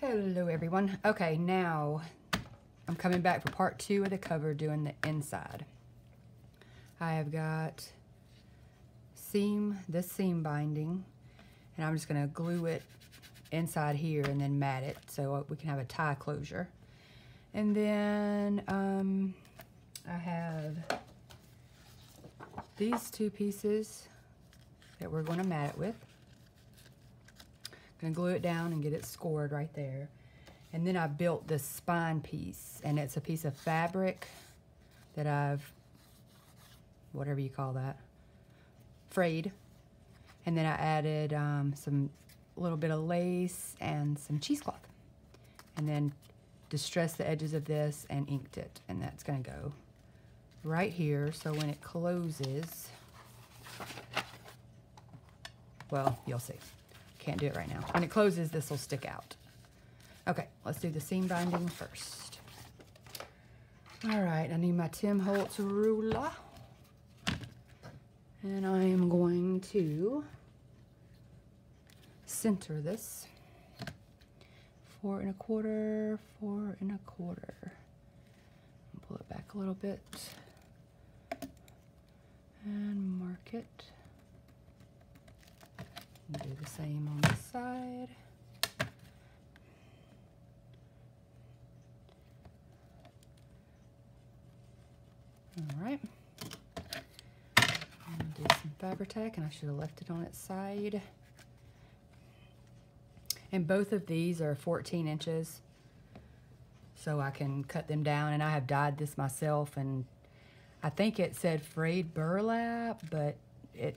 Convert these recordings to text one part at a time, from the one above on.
Hello everyone. Okay, now I'm coming back for part 2 of the cover, doing the inside. I have got this seam binding, and I'm just going to glue it inside here and then mat it so we can have a tie closure. And then I have these 2 pieces that we're going to mat it with. I'm going to glue it down and get it scored right there. And then I built this spine piece, and it's a piece of fabric that I've, whatever you call that, frayed. And then I added a little bit of lace and some cheesecloth. And then distressed the edges of this and inked it. And that's going to go right here, so when it closes, well, you'll see. Can't do it right now. When it closes, this will stick out. Okay, let's do the seam binding first. All right, I need my Tim Holtz ruler. And I am going to center this 4 1/4, 4 1/4. Pull it back a little bit and mark it. Do the same on this side. All right. I'm gonna do some Fabri-Tac, and I should have left it on its side. And both of these are 14 inches, so I can cut them down. And I have dyed this myself, and I think it said frayed burlap, but it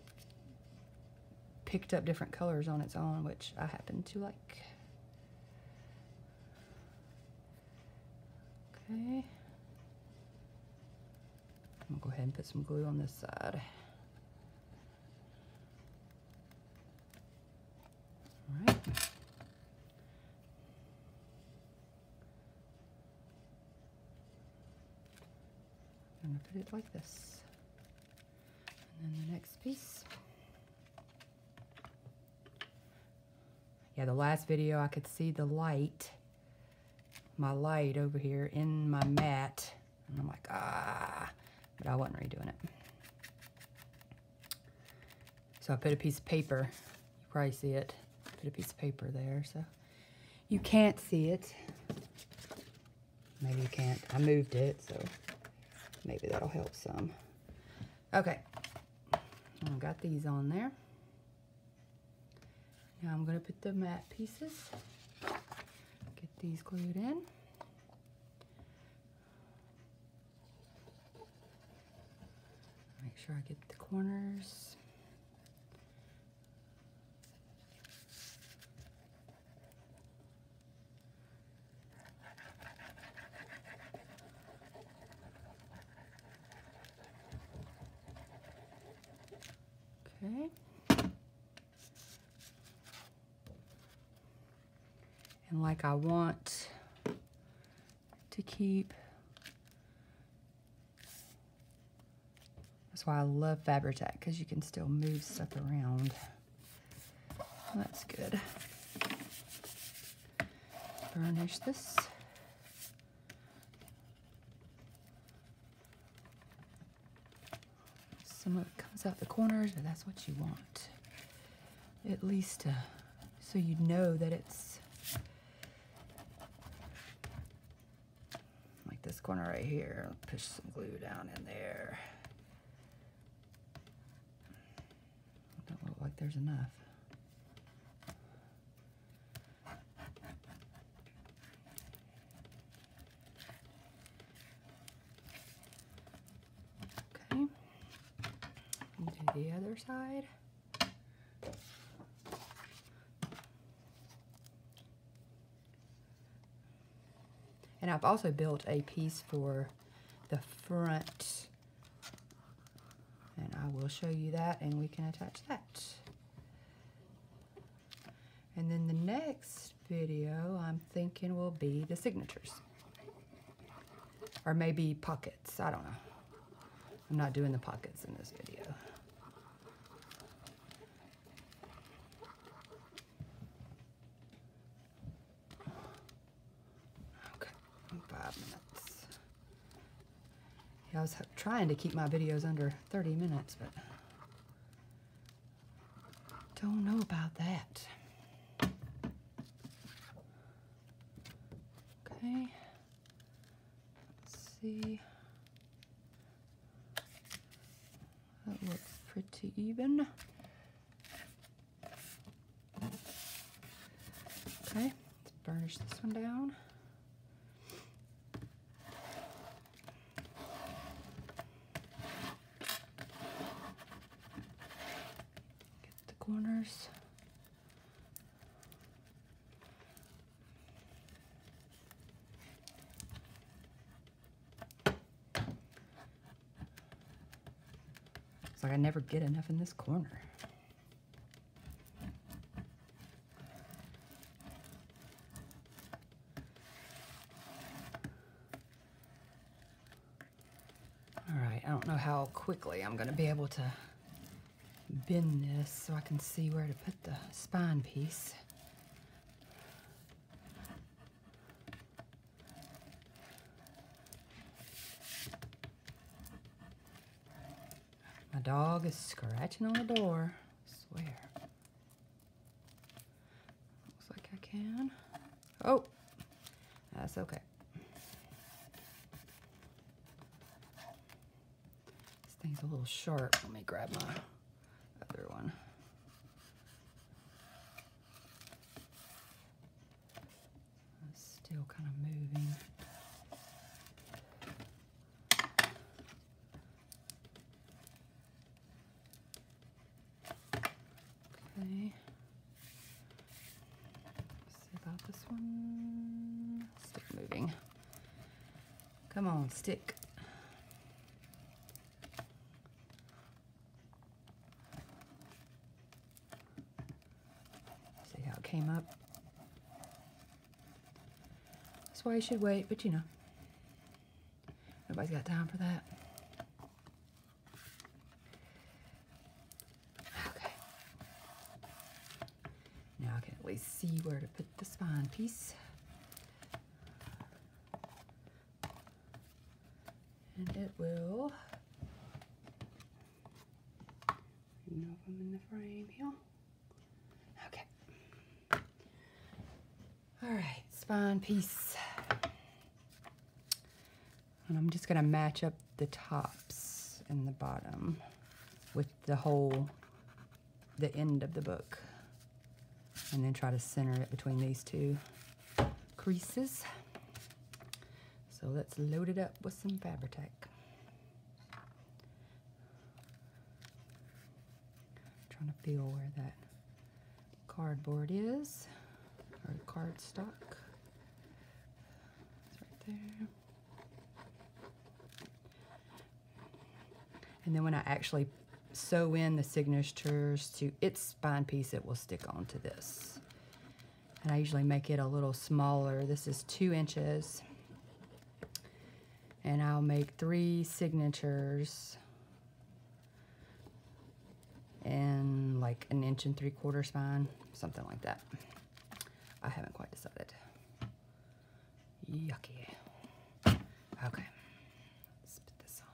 picked up different colors on its own, which I happen to like. Okay. I'm gonna go ahead and put some glue on this side. All right. I'm gonna put it like this. And then the next piece. Yeah, the last video I could see the light, my light over here in my mat. And I'm like, but I wasn't redoing it. So I put a piece of paper, you probably see it. Put a piece of paper there, so you can't see it. Maybe you can't. I moved it, so maybe that'll help some. Okay, I've got these on there. Now I'm going to put the mat pieces, get these glued in. Make sure I get the corners. Okay. And like I want to keep, that's why I love Fabri-Tac, because you can still move stuff around. That's good. Burnish this. Some of it comes out the corners, but that's what you want. At least so you know that it's like this corner right here. Push some glue down in there. Don't look like there's enough. Okay. Do the other side. And I've also built a piece for the front, and I will show you that, and we can attach that. And then the next video I'm thinking will be the signatures, or maybe pockets. I don't know. I'm not doing the pockets in this video. I was trying to keep my videos under 30 minutes, but don't know about that. Okay, let's see. That looks pretty even. Okay, let's burnish this one down. Get the corners. It's like I never get enough in this corner. All right, I don't know how quickly I'm going to be able to bend this so I can see where to put the spine piece. My dog is scratching on the door, I swear. Looks like I can. Oh, that's okay. This thing's a little sharp. Let me grab my other one. It's still kind of moving. Okay. Let's see about this one. Stick moving. Come on, stick. See how it came up? That's why you should wait, but you know, nobody's got time for that. Now I can at least see where to put the spine piece. And it will, you know, if I'm in the frame here. Okay. All right, spine piece. And I'm just gonna match up the tops and the bottom with the end of the book. And then try to center it between these two creases. So let's load it up with some Fabri-Tac. Trying to feel where that cardboard is, or cardstock. It's right there. And then when I actually sew in the signatures to its spine piece, it will stick onto this. And I usually make it a little smaller. This is 2 inches. And I'll make 3 signatures and like 1 3/4 inch spine, something like that. I haven't quite decided. Yucky. Okay. Let's put this on.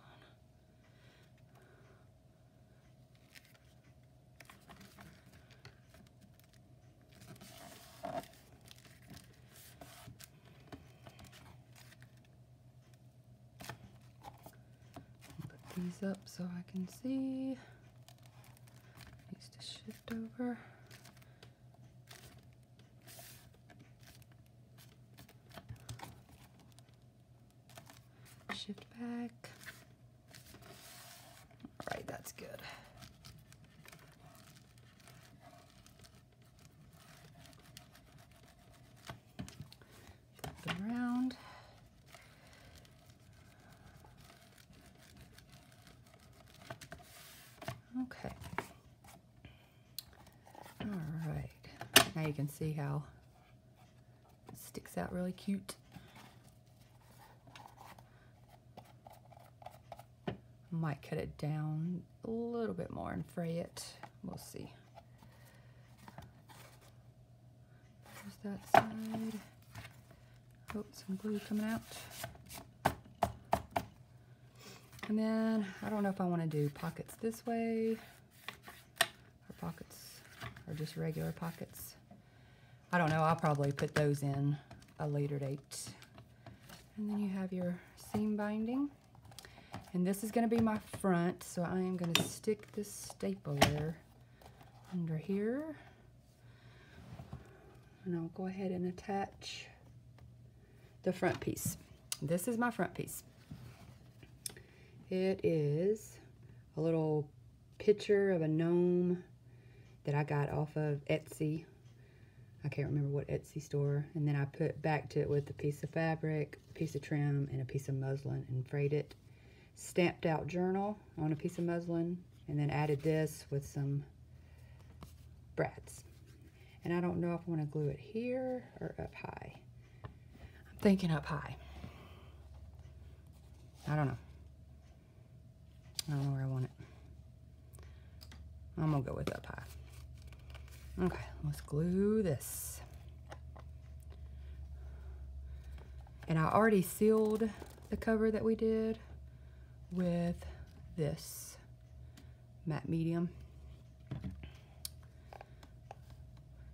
These up so I can see. Needs to shift over. Shift back. All right, that's good. Flip it around. Okay. All right. Now you can see how it sticks out really cute. Might cut it down a little bit more and fray it. We'll see. There's that side. Oh, some glue coming out. And then I don't know if I want to do pockets this way or pockets or just regular pockets. I don't know. I'll probably put those in a later date. And then you have your seam binding. And this is going to be my front, so I am going to stick this stapler under here. And I'll go ahead and attach the front piece. This is my front piece. It is a little picture of a gnome that I got off of Etsy. I can't remember what Etsy store. And then I put back to it with a piece of fabric, a piece of trim, and a piece of muslin and frayed it. Stamped out journal on a piece of muslin, and then added this with some brads. And I don't know if I want to glue it here or up high. I'm thinking up high. I don't know. I don't know where I want it. I'm gonna go with up high. Okay, let's glue this. And I already sealed the cover that we did with this matte medium.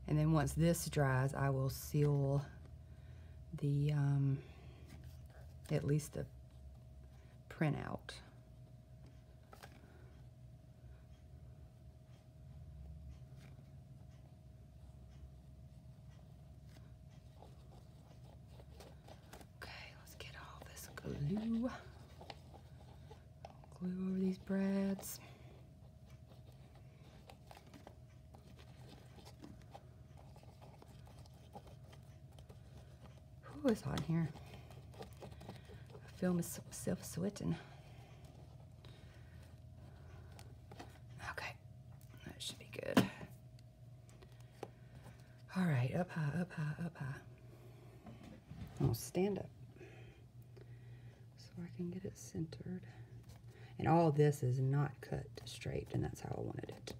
And then once this dries, I will seal the, at least the printout. Okay, let's get all this glue. Glue over these brads. Ooh, it's hot in here. I feel myself sweating. Okay, that should be good. All right, up high, up high, up high. I'll stand up so I can get it centered. And all this is not cut straight, and that's how I wanted it.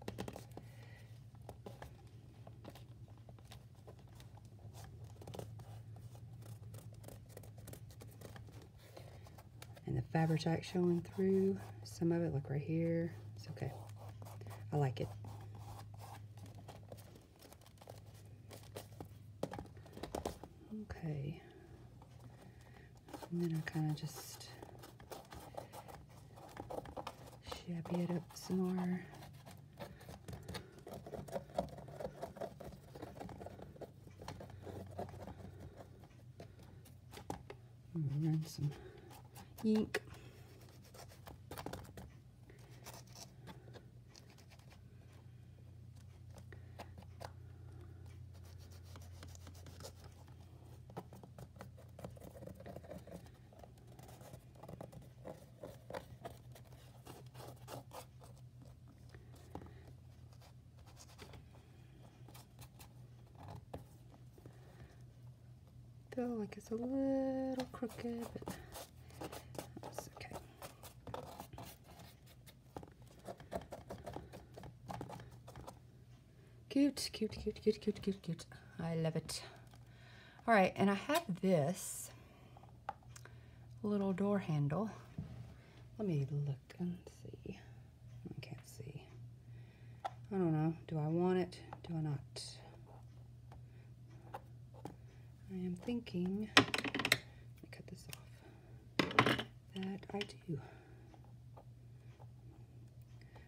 And the fabric showing through. Some of it, look right here. It's okay. I like it. Okay. And then I kind of just shabby it up some more. Run some ink. Feel like it's a little crooked, but that's okay. Cute, cute, cute, cute, cute, cute, cute. I love it. All right, and I have this little door handle. Let me look and see. I can't see. I don't know. Do I want it? Do I not? I am thinking, let me cut this off, that I do.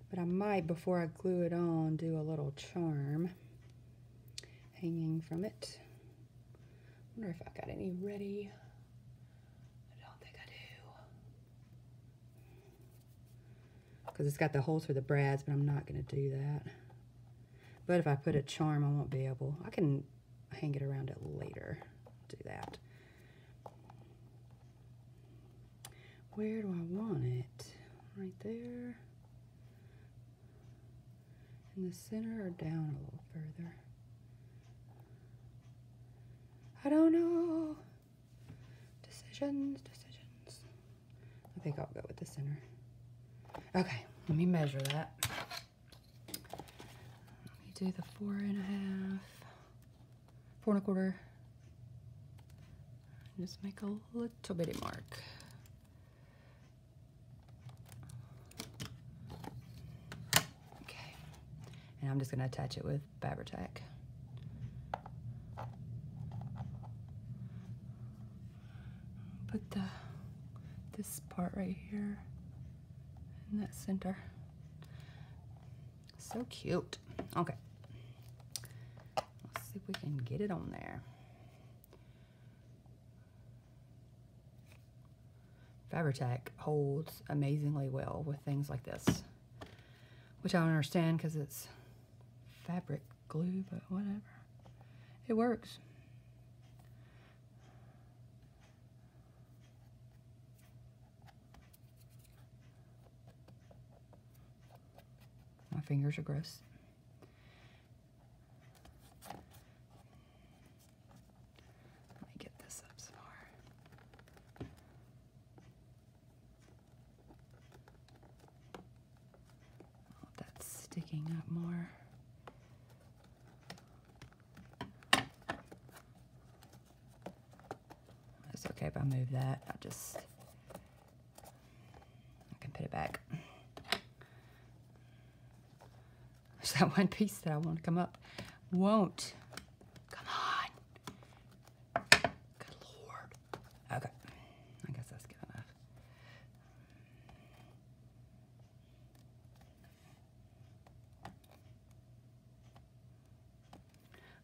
But I might, before I glue it on, do a little charm hanging from it. I wonder if I've got any ready. I don't think I do. Because it's got the holes for the brads, but I'm not going to do that. But if I put a charm, I won't be able. I can hang it around it later. I'll do that. Where do I want it? Right there. In the center or down a little further? I don't know. Decisions. I think I'll go with the center. Okay, let me measure that. Let me do the 4.5, 4.25. Just make a little bitty mark. And I'm just going to attach it with Fabri-Tac. Put this part right here in that center. So cute. Okay. Let's see if we can get it on there. Fabri-Tac holds amazingly well with things like this, which I don't understand because it's fabric glue, but whatever. It works. My fingers are gross. Let me get this up some more. Oh, that's sticking up more. It's okay if I move that. I can put it back. There's that one piece that I want to come up. Won't. Come on. Good Lord. Okay. I guess that's good enough.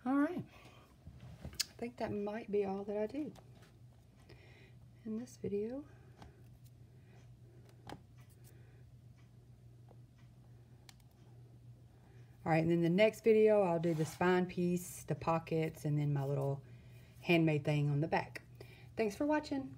All right. I think that might be all that I do in this video. All right, and then the next video, I'll do the spine piece, the pockets, and then my little handmade thing on the back. Thanks for watching.